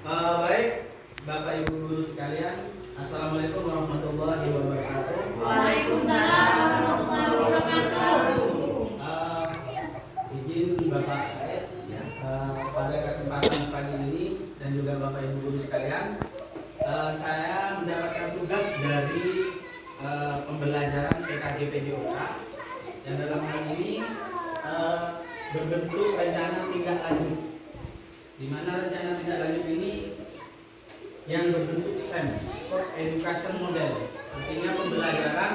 Baik, Bapak Ibu guru sekalian, Assalamualaikum warahmatullahi wabarakatuh. Waalaikumsalam warahmatullahi wabarakatuh. Izin Bapak KS pada kesempatan pagi ini dan juga Bapak Ibu guru sekalian, saya mendapatkan tugas dari pembelajaran PKG PJOK yang dalam hal ini berbentuk rencana tindak lanjut, di mana rencana tindak lanjut ini yang berbentuk SEM, Sport Education Model. Artinya pembelajaran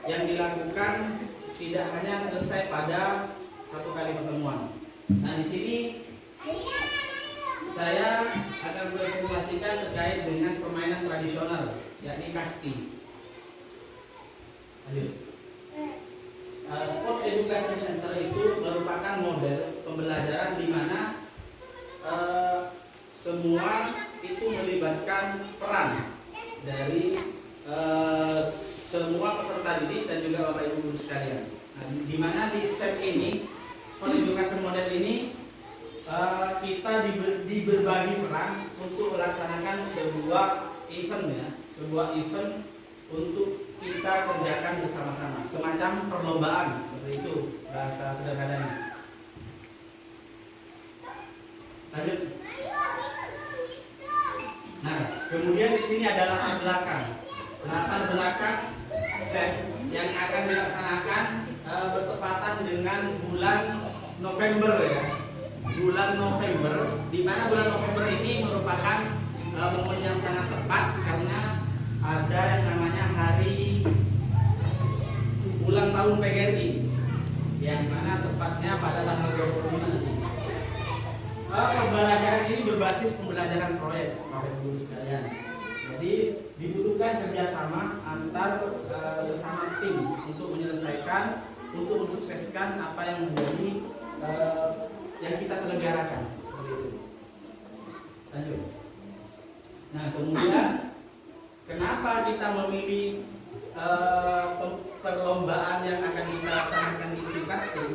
yang dilakukan tidak hanya selesai pada satu kali pertemuan. Nah, di sini saya akan bersimulasikan terkait dengan permainan tradisional, yakni kasti. Lanjut. Sport Education Center itu merupakan model pembelajaran di mana semua itu melibatkan peran dari semua peserta didik dan juga Bapak Ibu guru sekalian. Nah, di mana di SEM ini, Sport Education Model ini, kita berbagi peran untuk melaksanakan sebuah event untuk kita kerjakan bersama-sama, semacam perlombaan seperti itu bahasa sederhananya. Lanjut. Nah, kemudian di sini adalah latar belakang SEM yang akan dilaksanakan bertepatan dengan bulan November ya. Bulan November, di mana bulan November ini merupakan momen yang sangat tepat karena ada yang namanya hari ulang tahun PGRI, yang mana tepatnya pada tanggal 25 nanti. Pembelajaran ini berbasis pembelajaran proyek, Bapak Ibu guru sekalian. Jadi dibutuhkan kerjasama antar sesama tim untuk menyelesaikan, untuk mensukseskan apa yang menjadi yang kita selenggarakan. Seperti itu. Lanjut. Nah, kemudian kenapa kita memilih perlombaan yang akan kita laksanakan di kasti?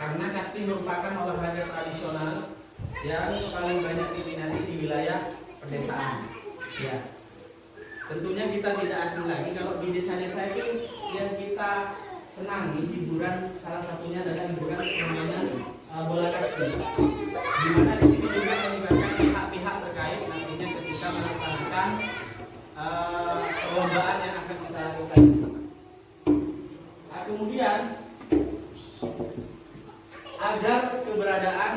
Karena kasti merupakan olahraga tradisional yang paling banyak diminati di wilayah pedesaan. Ya, tentunya kita tidak asing lagi kalau di desa-desa itu yang kita senangi hiburan, salah satunya adalah hiburan permainan bola kasti. Di mana di sini juga melibatkan pihak-pihak terkait nantinya ketika melaksanakan perlombaan yang akan kita lakukan. Nah, kemudian agar keberadaan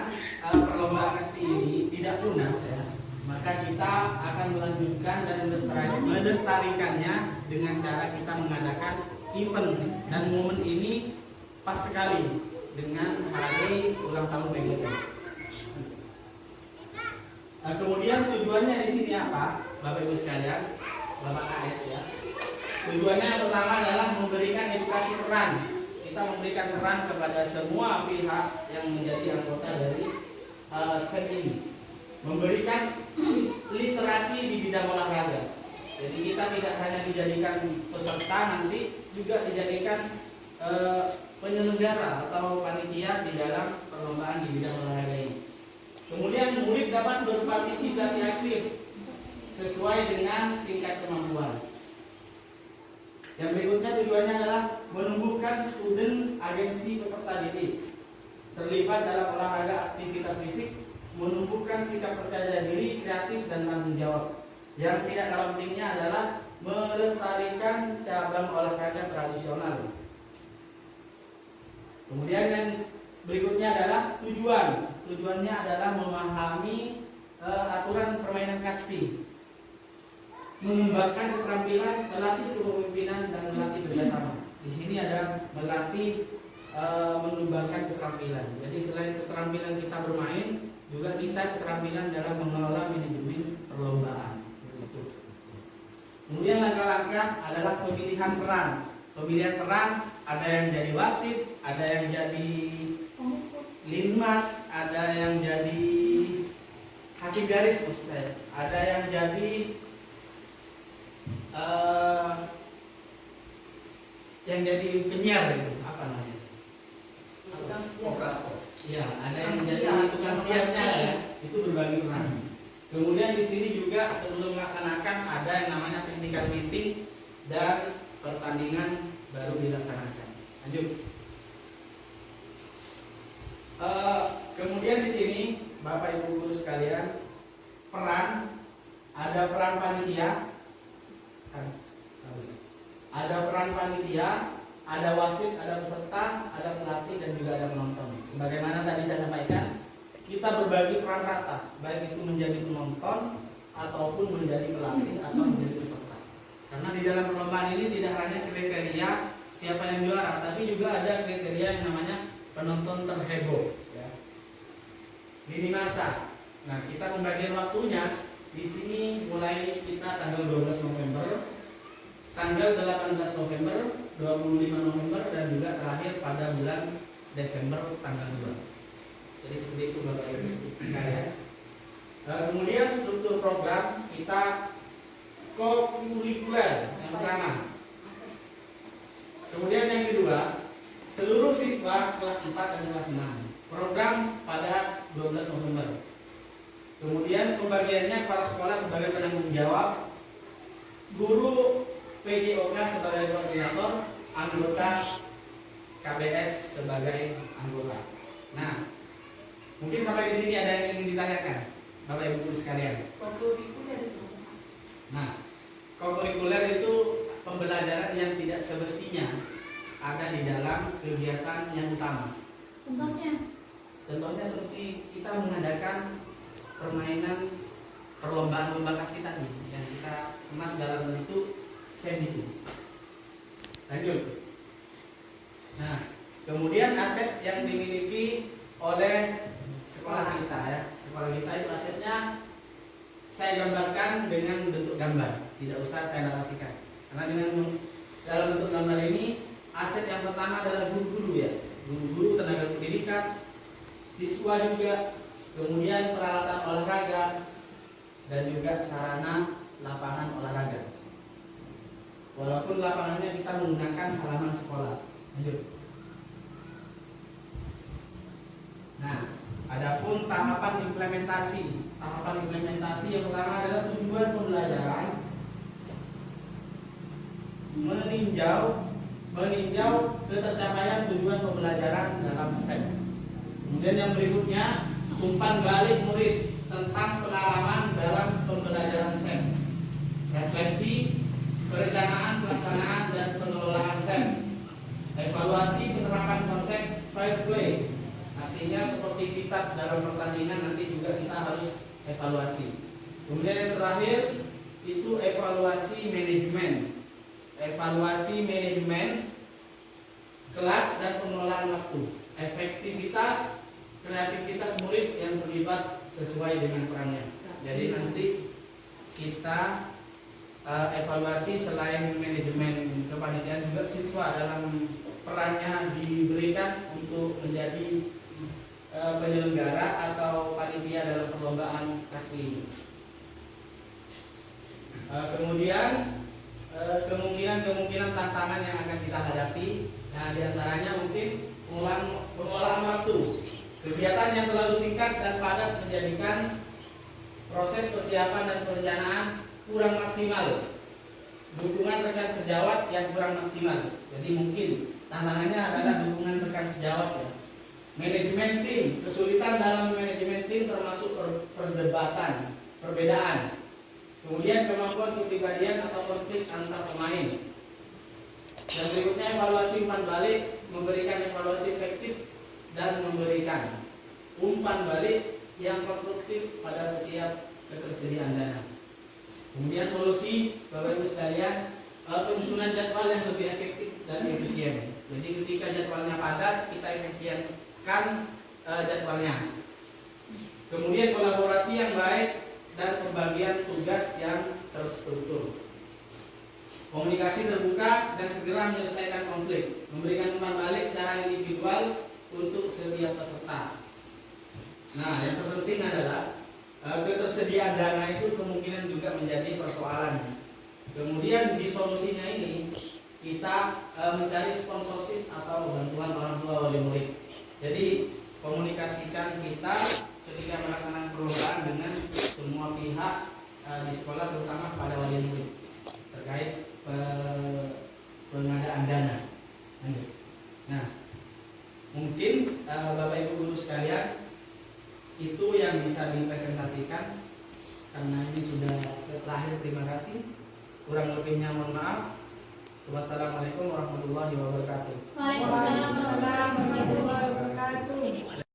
perlombaan kasti ini tidak punah ya, maka kita akan melanjutkan dan melestarikannya dengan cara kita mengadakan event, dan momen ini pas sekali dengan hari ulang tahun PGRI. Nah, kemudian tujuannya di sini apa, Bapak Ibu sekalian, Bapak KS ya. Tujuannya yang pertama adalah memberikan edukasi peran. Kita memberikan peran kepada semua pihak yang menjadi anggota dari SEM ini, memberikan literasi di bidang olahraga. Jadi kita tidak hanya dijadikan peserta, nanti juga dijadikan penyelenggara atau panitia di dalam perlombaan di bidang olahraga ini. Kemudian murid dapat berpartisipasi aktif sesuai dengan tingkat kemampuan. Yang berikutnya tujuannya adalah menumbuhkan student agensi peserta didik, terlibat dalam olahraga aktivitas fisik, menumbuhkan sikap percaya diri, kreatif, dan tanggung jawab. Yang tidak kalah pentingnya adalah melestarikan cabang olahraga tradisional. Kemudian yang berikutnya adalah tujuan. Tujuannya adalah memahami aturan permainan kasti, mengembangkan keterampilan, melatih kepemimpinan, dan melatih kerjasama. Di sini ada melatih mengembangkan keterampilan. Jadi selain keterampilan kita bermain, juga kita keterampilan dalam mengelola manajemen perlombaan. Itu. Kemudian langkah-langkah adalah pemilihan peran. Pemilihan peran ada yang jadi wasit, ada yang jadi linmas, ada yang jadi hakim garis maksud saya, ada yang jadi penyiar itu apa namanya? Operator. Ya, ada yang jadi tukang siasnya ya, itu berbagi peran. Kemudian di sini juga sebelum melaksanakan ada yang namanya technical meeting dan pertandingan baru dilaksanakan. Lanjut. Kemudian di sini Bapak Ibu guru sekalian, ada peran panitia, ada wasit, ada peserta, ada pelatih dan juga ada penonton. Sebagaimana tadi saya sampaikan, kita berbagi peran rata, baik itu menjadi penonton ataupun menjadi pelatih atau menjadi peserta. Karena di dalam perlombaan ini tidak hanya kriteria siapa yang juara, tapi juga ada kriteria yang namanya penonton terheboh. Ya. Lini masa. Nah, kita pembagian waktunya di sini mulai kita tanggal 12 November, tanggal 18 November, 25 November dan juga terakhir pada bulan Desember tanggal 2. Jadi seperti itu Bapak Ibu sekalian. Kemudian struktur program kita kokurikuler yang pertama. Kemudian yang kedua, seluruh siswa kelas 4 dan kelas 6. Program pada 12 November. Kemudian pembagiannya kepala sekolah sebagai penanggung jawab, guru PJOK sebagai koordinator, anggota KBS sebagai anggota. Nah, mungkin sampai di sini ada yang ingin ditanyakan, Bapak Ibu guru sekalian. Nah, kokurikuler itu pembelajaran yang tidak semestinya ada di dalam kegiatan yang utama. Contohnya seperti kita mengadakan permainan perlombaan lomba kasti tadi yang kita kemas dalam bentuk SEM itu. Lanjut. Nah, kemudian aset yang dimiliki oleh sekolah kita ya. Sekolah kita itu asetnya saya gambarkan dengan bentuk gambar, tidak usah saya narasikan. Karena dengan dalam bentuk gambar ini aset yang pertama adalah guru-guru ya. Guru-guru, tenaga pendidikan, siswa juga, kemudian peralatan olahraga dan juga sarana lapangan olahraga. Walaupun lapangannya kita menggunakan halaman sekolah. Lanjut. Nah, adapun tahapan implementasi. Tahapan implementasi yang pertama adalah tujuan pembelajaran, meninjau ketercapaian tujuan pembelajaran dalam SEM. Kemudian yang berikutnya, umpan balik murid tentang pengalaman dalam pembelajaran SEM. Refleksi, perencanaan, pelaksanaan, dan pengelolaan SEM. Evaluasi penerapan konsep fair play. Artinya sportivitas dalam pertandingan nanti juga kita harus evaluasi. Kemudian yang terakhir itu evaluasi manajemen. Evaluasi manajemen kelas dan pengelolaan waktu. Efektivitas, kreativitas murid yang terlibat sesuai dengan perannya. Jadi nanti kita evaluasi selain manajemen kepanitiaan juga siswa dalam perannya diberikan untuk menjadi penyelenggara atau panitia dalam perlombaan kasti ini. Kemudian kemungkinan tantangan yang akan kita hadapi, nah diantaranya mungkin pengolahan waktu. Kegiatan yang terlalu singkat dan padat menjadikan proses persiapan dan perencanaan kurang maksimal. Dukungan rekan sejawat yang kurang maksimal. Jadi mungkin tantangannya adalah dukungan rekan sejawat ya. Manajemen tim, kesulitan dalam manajemen tim termasuk perdebatan, perbedaan. Kemudian kemampuan kepribadian atau konflik antar pemain. Yang berikutnya evaluasi umpan balik, memberikan evaluasi efektif dan memberikan umpan balik yang konstruktif pada setiap ketersediaan dana. Kemudian solusi Bapak Ibu sekalian, penyusunan jadwal yang lebih efektif dan efisien. Jadi ketika jadwalnya padat, kita efisienkan jadwalnya. Kemudian kolaborasi yang baik dan pembagian tugas yang terstruktur. Komunikasi terbuka dan segera menyelesaikan konflik. Memberikan umpan balik secara individual untuk setiap peserta. Nah, yang terpenting adalah ketersediaan dana itu kemungkinan juga menjadi persoalan. Kemudian di solusinya ini kita mencari sponsorship atau bantuan orang tua wali murid. Jadi komunikasikan kita ketika melaksanakan perlombaan dengan semua pihak di sekolah, terutama pada wali murid terkait pengadaan dana. Nah, mungkin Bapak Ibu guru sekalian itu yang bisa dipresentasikan. Karena ini sudah terakhir, terima kasih. Kurang lebihnya mohon maaf. Wassalamualaikum warahmatullahi wabarakatuh. Waalaikumsalam warahmatullahi wabarakatuh.